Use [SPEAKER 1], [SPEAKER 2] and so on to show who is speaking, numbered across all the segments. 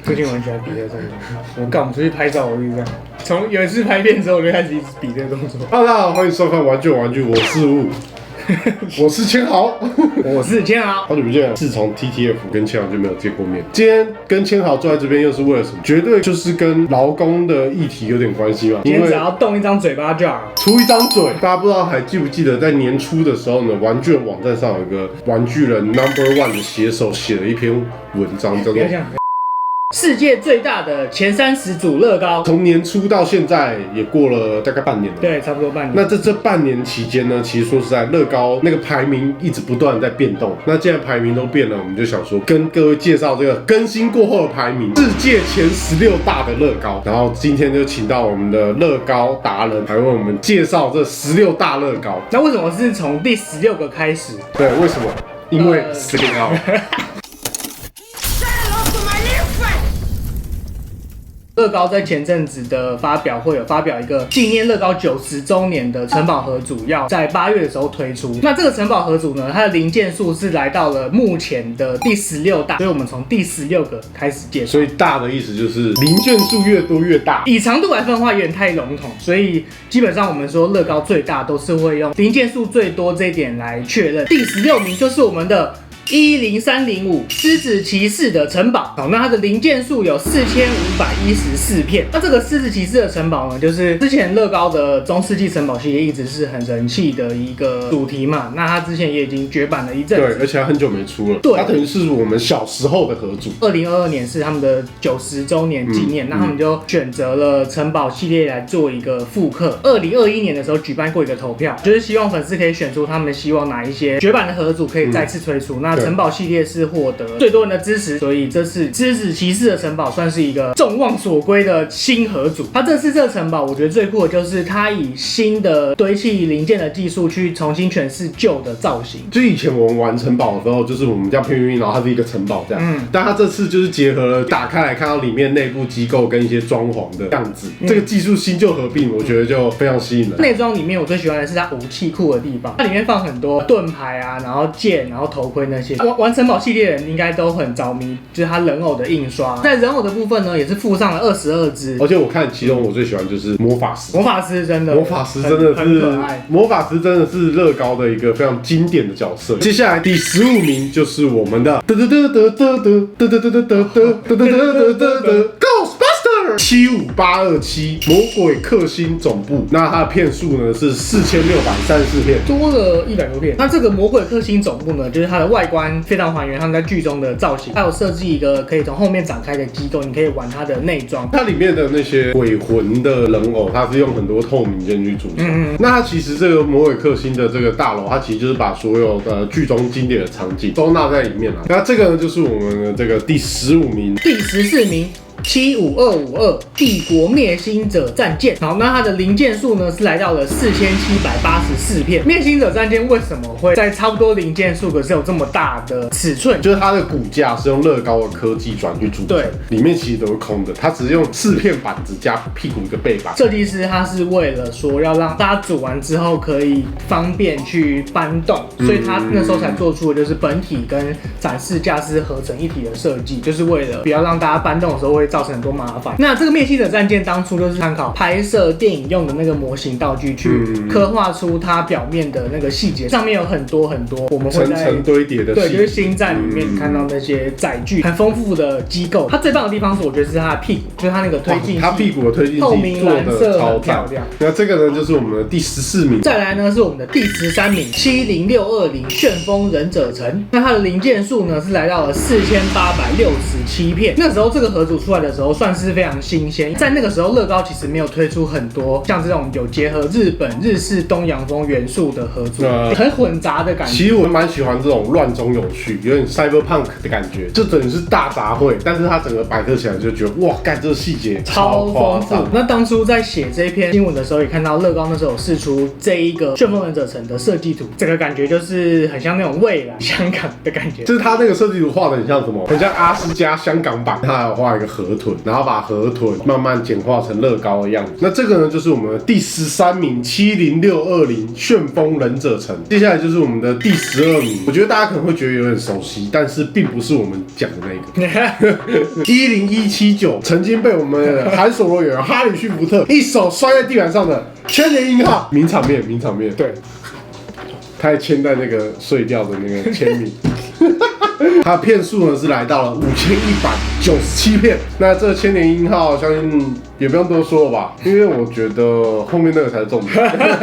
[SPEAKER 1] 最近玩起来比赛上面，我们出去拍照，我就这样。从有一次拍片之后，我就开始一直比这个动作。
[SPEAKER 2] 大家好，欢迎收看玩具，我是雾，我是千豪，
[SPEAKER 1] 我是千豪。
[SPEAKER 2] 好久不见了，自从 TTF 跟千豪就没有见过面。今天跟千豪坐在这边，又是为了什么？绝对就是跟劳工的议题有点关系嘛。
[SPEAKER 1] 今天只要动一张嘴巴就好，
[SPEAKER 2] 出一张嘴。大家不知道还记不记得，在年初的时候呢，玩具人网站上有一个玩具人 No.1 的写手写了一篇文章，叫做
[SPEAKER 1] 世界最大的前30组乐高，
[SPEAKER 2] 从年初到现在也过了大概半年了。
[SPEAKER 1] 对，差不多半年。
[SPEAKER 2] 那这半年期间呢，其实说实在，乐高那个排名一直不断的在变动。那既然排名都变了，我们就想说跟各位介绍这个更新过后的排名，世界前16大的乐高。然后今天就请到我们的乐高达人来为我们介绍这16大乐高。
[SPEAKER 1] 那为什么是从第16个开始？
[SPEAKER 2] 对，为什么？因为16号。
[SPEAKER 1] 乐高在前阵子的发表会有发表一个纪念乐高90周年的城堡盒组，要在8月的时候推出。那这个城堡盒组呢，它的零件数是来到了目前的第16大，所以我们从第16个开始介绍。
[SPEAKER 2] 所以大的意思就是零件数越多越大。
[SPEAKER 1] 以长度来分的话有点太笼统，所以基本上我们说乐高最大都是会用零件数最多这一点来确认。第16名就是我们的10305狮子骑士的城堡。好，那它的零件数有4514片。那这个狮子骑士的城堡呢，就是之前乐高的中世纪城堡系列一直是很人气的一个主题嘛。那它之前也已经绝版了一阵子，
[SPEAKER 2] 对，而且它很久没出了。
[SPEAKER 1] 对，
[SPEAKER 2] 它等于是我们小时候的合组。
[SPEAKER 1] 2022年是他们的90周年纪念，那他们就选择了城堡系列来做一个复刻。2021年的时候举办过一个投票，就是希望粉丝可以选出他们希望哪一些绝版的盒组可以再次推出。那城堡系列是获得最多人的支持，所以这次狮子骑士的城堡算是一个众望所归的新盒组。它这次这个城堡，我觉得最酷的就是它以新的堆砌零件的技术去重新诠释旧的造型。
[SPEAKER 2] 就以前我们玩城堡的时候，就是我们这样拼拼拼，然后它是一个城堡这样。但它这次就是结合了打开来看到里面内部机构跟一些装潢的样子，这个技术新旧合并，我觉得就非常吸引人。
[SPEAKER 1] 内装里面我最喜欢的是它武器库的地方，它里面放很多盾牌啊，然后剑，然后头盔那些。玩城堡系列的人应该都很着迷，就是它人偶的印刷。在人偶的部分呢，也是附上了22只。
[SPEAKER 2] 而且我看其中我最喜欢就是魔法师。
[SPEAKER 1] 魔法师真的
[SPEAKER 2] 很可爱。魔法师真的是乐高的一个非常经典的角色。接下来第15名就是我们的75827魔鬼克星总部。那它的片数呢是4634片，
[SPEAKER 1] 多了100多片。那这个魔鬼克星总部呢，就是它的外观非常还原他们在剧中的造型，还有设计一个可以从后面展开的机构，你可以玩它的内装。
[SPEAKER 2] 它里面的那些鬼魂的人偶，它是用很多透明件去组成。那它其实这个魔鬼克星的这个大楼，它其实就是把所有的剧中经典的场景都纳在里面了。那这个呢，就是我们的这个第15名，
[SPEAKER 1] 第14名。75252帝国灭星者战舰。好，那它的零件数呢是来到了4784片。灭星者战舰为什么会在差不多零件数可是有这么大的尺寸？
[SPEAKER 2] 就是它的骨架是用乐高的科技转去组成，对，里面其实都是空的，它只是用4片板子加屁股一个背板。
[SPEAKER 1] 设计师他是为了说要让大家组完之后可以方便去搬动，所以他那时候才做出的就是本体跟展示架是合成一体的设计，就是为了不要让大家搬动的时候会造成很多麻烦。那这个灭星者战舰当初就是参考拍摄电影用的那个模型道具去刻画出它表面的那个细节，上面有很多我们会在
[SPEAKER 2] 层层堆叠的，
[SPEAKER 1] 对，就是星战里面看到那些载具很丰富的机构。它最棒的地方是我觉得是它的屁股，就是它那个推进器，
[SPEAKER 2] 它屁股的推进器
[SPEAKER 1] 透明蓝色
[SPEAKER 2] 超
[SPEAKER 1] 很漂亮。
[SPEAKER 2] 那这个呢就是我们的第14名，
[SPEAKER 1] 再来呢是我们的第13名70620旋风忍者城。那它的零件数呢是来到了4867片。那时候这个盒组出来的时候算是非常新鲜，在那个时候乐高其实没有推出很多像这种有结合日本日式东洋风元素的盒组，很混杂的感觉。
[SPEAKER 2] 其实我蛮喜欢这种乱中有序，有点 cyberpunk 的感觉，就等于是大杂烩，但是它整个摆设起来就觉得哇，干这个细节
[SPEAKER 1] 超丰富。那当初在写这篇新闻的时候，也看到乐高那时候有释出这一个旋风忍者城的设计图，整个感觉就是很像那种未来香港的感觉。
[SPEAKER 2] 就是它那个设计图画的很像什么，很像阿斯加香港版，它还有画一个河河豚，然后把河豚慢慢简化成乐高的样子。那这个呢，就是我们的第13名70620旋风忍者城。接下来就是我们的第12名，我觉得大家可能会觉得有点熟悉，但是并不是我们讲的那个10179，曾经被我们韩索罗演员哈里逊福特一手摔在地板上的千年鹰号，名场面，名场面。对，他还签在那个碎掉的那个签名。它的片数呢是来到了5197片。那这千年鹰号，相信也不用多说了吧，因为我觉得后面那个才是重点。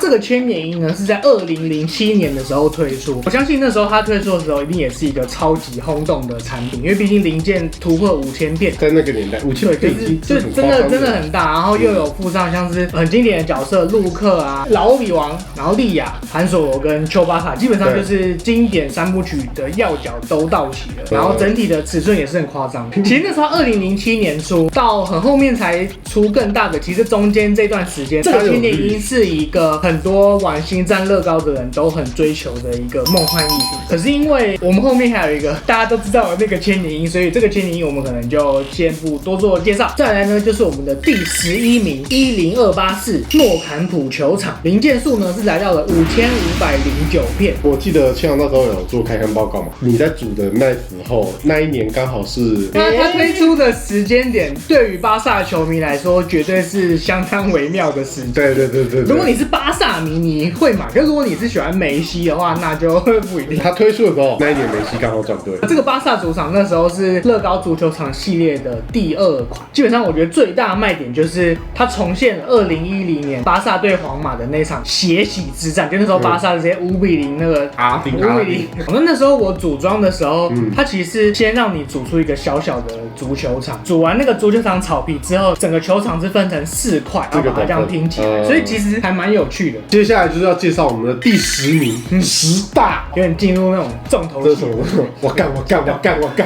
[SPEAKER 1] 这个千年鹰呢是在2007年的时候推出，我相信那时候它推出的时候一定也是一个超级轰动的产品，因为毕竟零件突破5000片，
[SPEAKER 2] 在那个年代5000片
[SPEAKER 1] 就真的很大，然后又有附上像是很经典的角色陆克啊、老欧比王，然后莉亚、韩索罗跟丘巴卡，基本上就是经典3部曲的要角都到齐了，然后整体的尺寸也是很夸张。其实那时候2007年出到很后面才出更大的，其实中间这段时间，这个千年鹰是一个很多玩星战乐高的人都很追求的一个梦幻逸品。可是因为我们后面还有一个大家都知道的那个千年鹰，所以这个千年鹰我们可能就先不多做介绍。再来呢，就是我们的第11名10284诺坎普球场，零件数呢是来到了5509片。
[SPEAKER 2] 我记得庆阳那时候有做开箱报告嘛，你在组的那时候那一年刚好是
[SPEAKER 1] 它推出的时间点，对于巴萨球迷来说绝对是相当微妙的时间。
[SPEAKER 2] 对。
[SPEAKER 1] 如果你是巴萨迷，你会买；可是如果你是喜欢梅西的话，那就不一定。
[SPEAKER 2] 他推出的时候，那一年梅西刚好转队。
[SPEAKER 1] 这个巴萨主场那时候是乐高足球场系列的第2款，基本上我觉得最大的卖点就是它重现了2010年巴萨对皇马的那场血洗之战，就那时候巴萨直接5-0那个5-0。那时候我组装的时候，它其实是先让你组出一个小小的足球场，组完那个足球场草皮之后，整个球场是分成4块，然后把它这样拼起来，所以其实还蛮有趣的。
[SPEAKER 2] 接下来就是要介绍我们的第10名，10大，
[SPEAKER 1] 有点进入那种重头戏。
[SPEAKER 2] 我干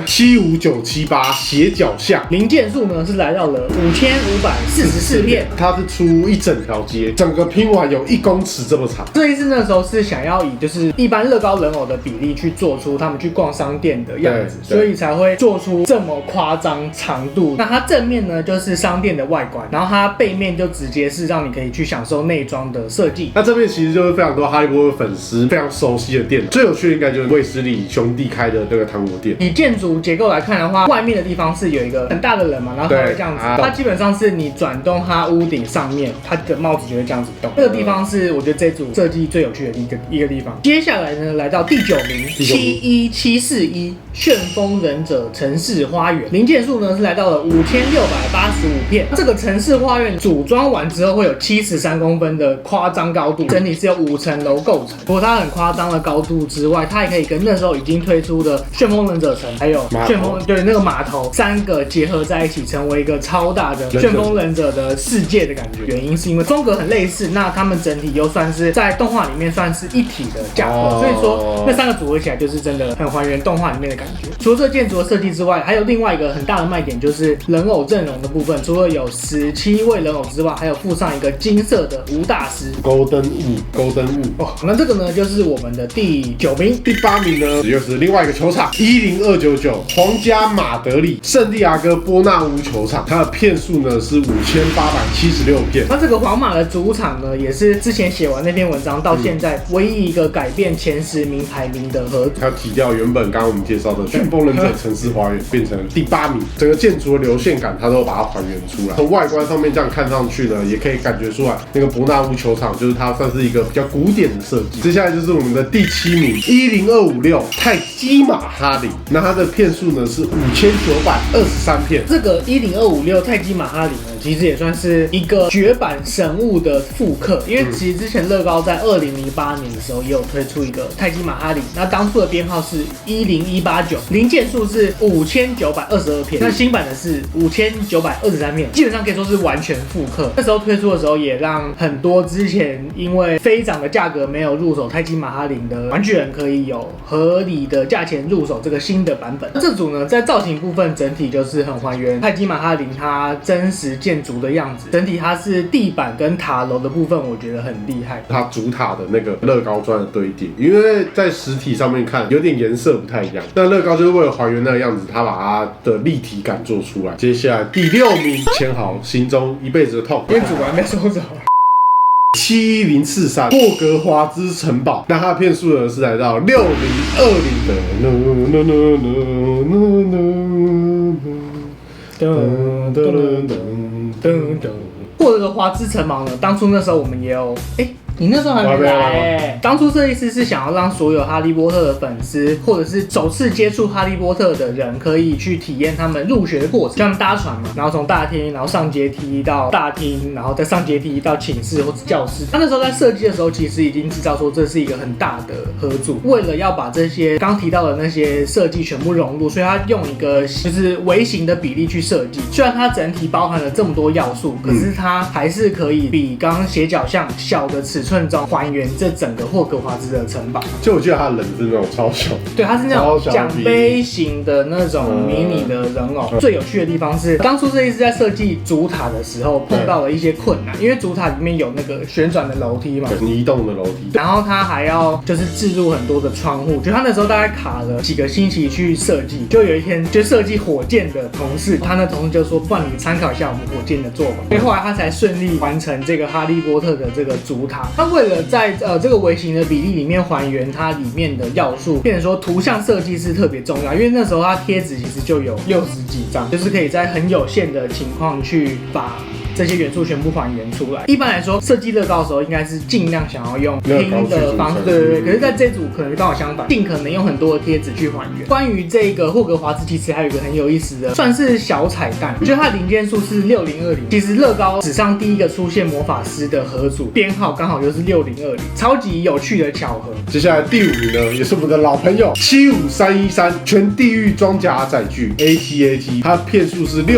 [SPEAKER 2] ！75978斜角巷，
[SPEAKER 1] 零件数呢是来到了5544片，
[SPEAKER 2] 它是出一整条街，整个拼完有1公尺这么长。
[SPEAKER 1] 这一次那时候是想要以就是一般乐高人偶的比例去做出他们去逛商店的样子，所以才会做出这么夸张长度。那它正面呢就是商店的外观，然后它背面就直接是让你可以去享受内装的设计。
[SPEAKER 2] 那这边其实就是非常多哈利波特粉丝非常熟悉的店，最有趣的应该就是卫斯理兄弟开的这个糖果店。
[SPEAKER 1] 以建筑结构来看的话，外面的地方是有一个很大的人嘛，然后它会这样子，它基本上是你转动它屋顶上面，它的帽子就会这样子动。这个地方是我觉得这组设计最有趣的一个地方。接下来呢，来到第9名71741旋风忍者城市花园，零件数呢是来到了5685片。这个城市花园组装完之后会有73公分的夸张高度，整体是由5层楼构成。不过它很夸张的高度之外，它也可以跟那时候已经推出的旋风忍者城还有旋风那个码头3个结合在一起，成为一个超大的旋风忍者的世界的感觉。原因是因为风格很类似，那他们整体又算是在动画里面算是一体的架构，所以说那3个组合起来就是真的很还原动画里面的感觉。除了这个建筑的设计之外，还有另外一个很大的卖点就是人偶阵容的部分，除了有17位人偶之外，还有附上一个金色的吴大师
[SPEAKER 2] Golden Wu
[SPEAKER 1] 哦。那这个呢就是我们的第9名。
[SPEAKER 2] 第8名呢又是另外一个球场10299皇家马德里圣地亚哥波纳乌球场，它的片数呢是5876片。
[SPEAKER 1] 那这个皇马的主场呢，也是之前写完那篇文章到现在唯一一个改变前10名排名的合组。
[SPEAKER 2] 它挤掉原本刚刚我们介绍的旋风忍者城市花园，变成第8名。整个建筑的流线感，它都把它还原出来。从外观上面这样看上去呢，也可以感觉出来，那个伯纳乌球场就是它算是一个比较古典的设计。接下来就是我们的第7名10256泰姬玛哈林，那它的片数呢是5923片。
[SPEAKER 1] 这个10256泰姬玛哈林呢，其实也算是一个绝版神物的复刻，因为其实之前乐高在2008年的时候也有推出一个泰姬玛哈林，那当初的编号是10189，零件数是5922片，那新版的是5923片，基本上可以说是完全复刻。那时候推出的时候，也让很多之前因为飞涨的价格没有入手泰姬玛哈林的玩具人可以有合理的价钱入手这个新的版本。这组呢，在造型部分整体就是很还原泰姬玛哈林它真实建建筑的样子。整体它是地板跟塔楼的部分，我觉得很厉害。
[SPEAKER 2] 它主塔的那个乐高砖的堆叠，因为在实体上面看有点颜色不太一样，但乐高就是为了还原那个样子，它把它的立体感做出来。接下来第6名，签好心中一辈子的痛，
[SPEAKER 1] 因为主管被收走了。
[SPEAKER 2] 71043霍格华兹城堡，那它的片数呢是来到6020的。
[SPEAKER 1] 霍格华兹城堡呢，当初那时候我们也有你那时候还没来当初设计师是想要让所有哈利波特的粉丝，或者是首次接触哈利波特的人，可以去体验他们入学的过程，像搭船嘛，然后从大厅，然后上阶梯到大厅，然后再上阶梯到寝室或者教室。他那时候在设计的时候，其实已经知道说这是一个很大的合作，为了要把这些刚提到的那些设计全部融入，所以他用一个就是微型的比例去设计。虽然它整体包含了这么多要素，可是它还是可以比刚刚斜角巷小的尺寸中还原这整个霍格华兹的城堡。
[SPEAKER 2] 就我记得它的人是那种超小，
[SPEAKER 1] 对，它是那种奖杯型的那种迷你的人偶。最有趣的地方是，当初设计师在设计主塔的时候碰到了一些困难，因为主塔里面有那个旋转的楼梯嘛，
[SPEAKER 2] 移动的楼梯，
[SPEAKER 1] 然后它还要就是置入很多的窗户，就他那时候大概卡了几个星期去设计。就有一天就设计火箭的同事，他那同事就说，不然你参考一下我们火箭的做法，所以后来他才顺利完成这个哈利波特的这个主塔。他为了在这个微型的比例里面还原它里面的要素，变成说图像设计是特别重要，因为那时候它贴纸其实就有60几张，就是可以在很有限的情况去把这些元素全部还原出来。一般来说，设计乐高的时候应该是尽量想要用拼的方式，对。可是在这组可能刚好相反，尽可能用很多的贴纸去还原。关于这个霍格华兹，其实还有一个很有意思的，算是小彩蛋，我觉得它的零件数是6020。其实乐高史上第一个出现魔法师的盒组编号刚好就是6020，超级有趣的巧合。
[SPEAKER 2] 接下来第5名呢，也是我们的老朋友75313全地狱装甲载具 AT-AT， 它片数是6785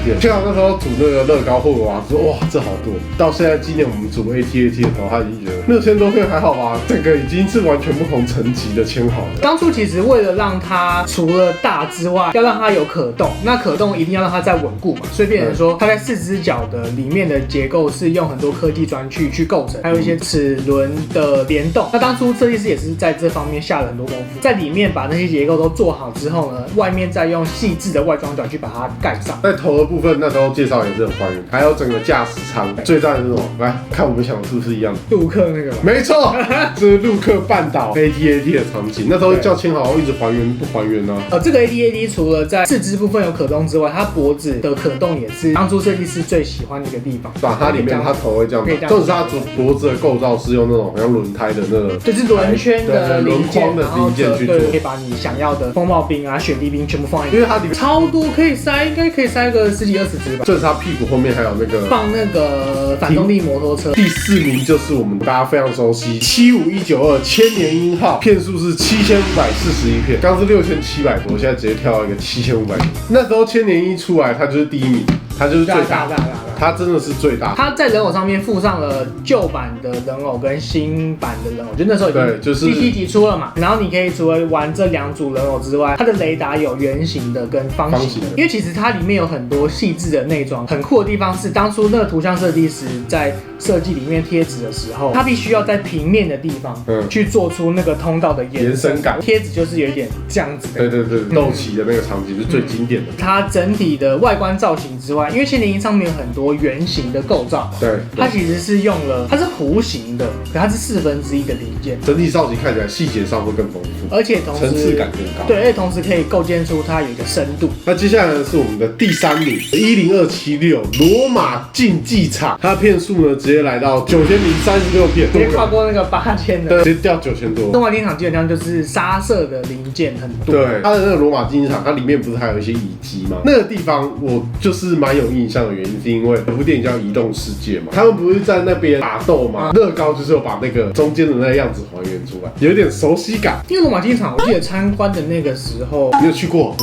[SPEAKER 2] 片。幸好那时候组那个乐高霍格华兹，哇，这好多！到现在今年我们组 AT-AT 的时候，他已经觉得6000多片还好吧，整个已经是完全不同层级的签好了。
[SPEAKER 1] 当初其实为了让它除了大之外，要让它有可动，那可动一定要让它再稳固嘛，所以变成说它在4只脚的里面的结构是用很多科技砖去构成，还有一些齿轮的联动。那当初设计师也是在这方面下了很多功夫，在里面把那些结构都做好之后呢，外面再用细致的外装角去把它盖上。
[SPEAKER 2] 在头的部分那时候介绍也是很还原，还有整个驾驶舱最赞的是什么？来看我们想的是不是一样的？
[SPEAKER 1] 陆克那个，
[SPEAKER 2] 没错，这是陆克半岛 AT-AT 的场景。那时候叫签好一直还原不还原呢？
[SPEAKER 1] 这个 AT-AT 除了在4肢部分有可动之外，它脖子的可动也是当初设计师最喜欢的一个地方。
[SPEAKER 2] 对，它里面它头会这样，就是它脖子的构造是用那种像轮胎的那个，
[SPEAKER 1] 就是轮圈的
[SPEAKER 2] 轮框的零件去做，
[SPEAKER 1] 可以把你想要的风暴兵啊、雪地兵全部放在里面，
[SPEAKER 2] 因为它里面
[SPEAKER 1] 超多可以塞，应该可以塞个10几20只吧。
[SPEAKER 2] 就是它屁股后面还有那个
[SPEAKER 1] 放那个反动力摩托车。
[SPEAKER 2] 第4名就是我们大家非常熟悉75192千年鹰号，片数是7541片，刚是6700多，现在直接跳到一个7500多。那时候千年鹰出来，它就是第1名，它就是最大的。它真的是最大的。
[SPEAKER 1] 它在人偶上面附上了旧版的人偶跟新版的人偶，就那时候已经
[SPEAKER 2] 就是
[SPEAKER 1] 第7集出了嘛。然后你可以除了玩这2组人偶之外，它的雷达有圆形的跟方形的，因为其实它里面有很多细致的内装。很酷的地方是，当初那个图像设计师在设计里面贴纸的时候，他必须要在平面的地方去做出那个通道的延伸感。贴纸就是有一点这样子的。
[SPEAKER 2] 对，斗旗的那个场景是最经典的。
[SPEAKER 1] 它整体的外观造型之外，因为千年鹰上面有很多圆形的构造，
[SPEAKER 2] 对，
[SPEAKER 1] 它其实是用了，它是弧形的，可它是1/4的零件，
[SPEAKER 2] 整体造型看起来细节上会更丰富，
[SPEAKER 1] 而且同时
[SPEAKER 2] 层次感更高，
[SPEAKER 1] 对，而且同时可以构建出它有一个深度。
[SPEAKER 2] 那接下来呢是我们的第3名10276罗马竞技场，它的片数呢直接来到9036片，
[SPEAKER 1] 直接跨过那个8000的，
[SPEAKER 2] 直接掉9000多。
[SPEAKER 1] 罗马竞技场基本上就是沙色的零件很多，
[SPEAKER 2] 对，它的那个罗马竞技场，它里面不是还有一些遗迹吗？那个地方我就是蛮有印象的原因，是因为有部电影叫《移动世界》嘛，他们不是在那边打斗吗？乐高就是有把那个中间的那个样子还原出来，有点熟悉感。
[SPEAKER 1] 因为罗马竞技场，我记得参观的那个时候，
[SPEAKER 2] 你有去过？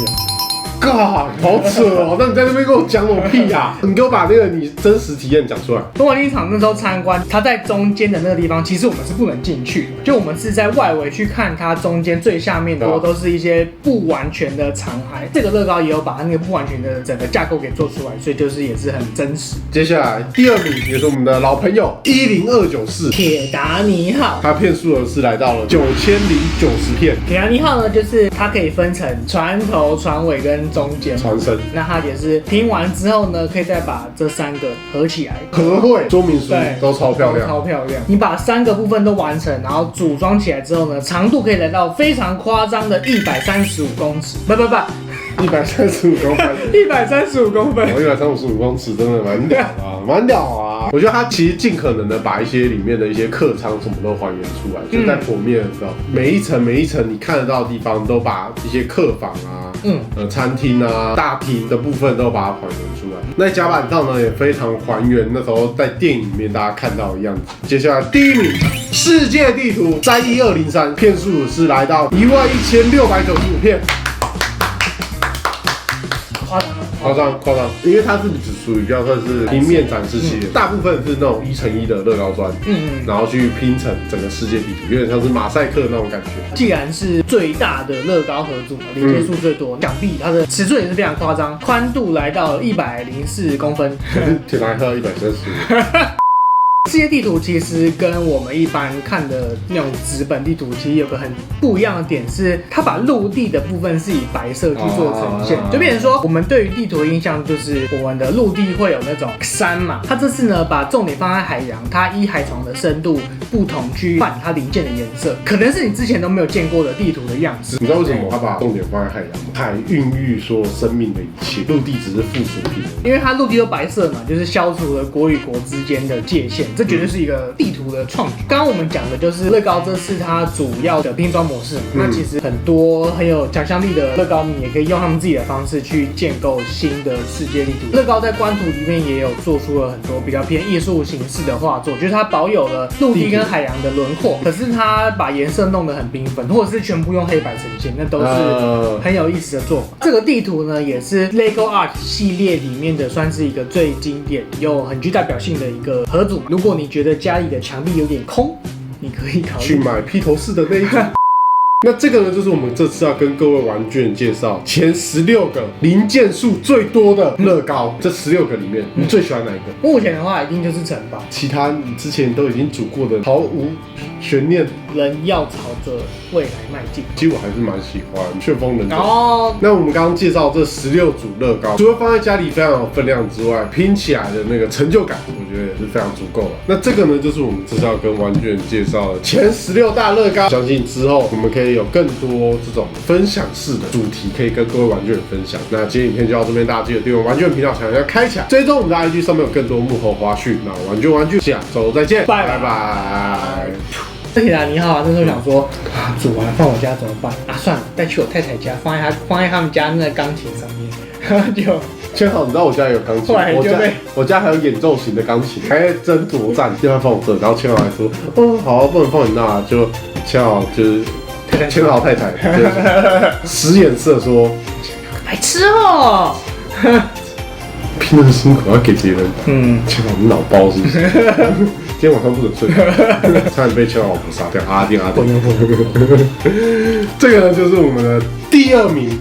[SPEAKER 2] God， 好扯哦！那你在那边跟我讲我屁呀？你给我把那个你真实体验讲出来。
[SPEAKER 1] 东莞竞技场那时候参观，它在中间的那个地方，其实我们是不能进去的，就我们是在外围去看它中间最下面多都是一些不完全的残骸。这个乐高也有把它那个不完全的整个架构给做出来，所以就是也是很真实。
[SPEAKER 2] 接下来第2名也是我们的老朋友10294
[SPEAKER 1] 铁达尼号，
[SPEAKER 2] 它片数额是来到了9090片。
[SPEAKER 1] 铁达尼号呢，就是它可以分成船头、船尾跟中间
[SPEAKER 2] 船身。
[SPEAKER 1] 那它也是拼完之后呢，可以再把这3个合起来，
[SPEAKER 2] 合会说明书都超漂亮，
[SPEAKER 1] 超漂亮。你把3个部分都完成，然后组装起来之后呢，长度可以来到非常夸张的135公尺，不
[SPEAKER 2] ，135公分
[SPEAKER 1] ，135公分
[SPEAKER 2] ，135公尺真的蛮屌的啊，蛮屌啊！我觉得它其实尽可能的把一些里面的一些客舱什么都还原出来，就在剖面的时候，每一层你看得到的地方都把一些客房啊，餐厅啊、大厅的部分都把它还原出来。那甲板上呢，也非常还原那时候在电影里面大家看到的样子。接下来第1名，世界地图31203，片数是来到11695片。夸张，因为它是只属于比较算是平面展示系列，大部分是那种1×1的乐高砖，然后去拼成整个世界地图，有点像是马赛克那种感觉。
[SPEAKER 1] 既然是最大的乐高合组，连接数最多，想必它的尺寸也是非常夸张，宽度来到104公分，
[SPEAKER 2] 铁达尼号135。
[SPEAKER 1] 世界地图其实跟我们一般看的那种纸本地图，其实有个很不一样的点是，它把陆地的部分是以白色去做呈现，就变成说我们对于地图的印象就是我们的陆地会有那种山嘛，它这次呢把重点放在海洋，它依海床的深度不同去换它零件的颜色，可能是你之前都没有见过的地图的样子。
[SPEAKER 2] 你知道为什么它把重点放在海洋吗？海孕育说生命的一切，陆地只是附属品。
[SPEAKER 1] 因为它陆地都白色嘛，就是消除了国与国之间的界限。这绝对是一个地图的创举。刚刚我们讲的就是乐高，这是它主要的拼装模式。那其实很多很有想象力的乐高迷也可以用他们自己的方式去建构新的世界地图。乐高在官图里面也有做出了很多比较偏艺术形式的画作，就是它保有了陆地跟海洋的轮廓，可是它把颜色弄得很缤纷，或者是全部用黑白呈现，那都是很有意思的做法。这个地图呢，也是 LEGO Art 系列里面的算是一个最经典又很具代表性的一个合组。如果你觉得家里的墙壁有点空，你可以考虑
[SPEAKER 2] 去买披头士的那一组。那这个呢，就是我们这次要跟各位玩具人介绍前16个零件数最多的乐高。这16个里面，你最喜欢哪一个？
[SPEAKER 1] 目前的话，一定就是城堡。
[SPEAKER 2] 其他你之前都已经组过的，毫无悬念。
[SPEAKER 1] 人要朝着未来迈进。
[SPEAKER 2] 其实我还是蛮喜欢旋风忍者。
[SPEAKER 1] 哦，
[SPEAKER 2] 那我们刚刚介绍这16组乐高，除了放在家里非常有分量之外，拼起来的那个成就感，我觉得也是非常足够的。那这个呢，就是我们这次要跟玩具人介绍的前16大乐高。相信之后我们可以有更多这种分享式的主题，可以跟各位玩具人分享。那今天影片就到这边，大家记得订阅玩具人频道，小铃铛开起来，追踪我们的 IG 上面有更多幕后花絮。那玩具，下周再见，拜拜。
[SPEAKER 1] 铁达尼号啊，那时候想说啊，煮完放我家怎么办啊？算了，带去我太太家，放在他们家那个钢琴上面，然后就
[SPEAKER 2] 幸好你知道我家有钢琴，我家还有演奏型的钢琴，还在争夺战，要不要放我这？然后千豪还说，哦，好，不能放你那，就千豪就是千豪太太，使眼色说，
[SPEAKER 1] 白痴哦。
[SPEAKER 2] 拼那么辛苦要给别人，千豪你脑包是不是？今天晚上不准睡，差点被千豪老婆杀掉。阿定，这个呢就是我们的第2名。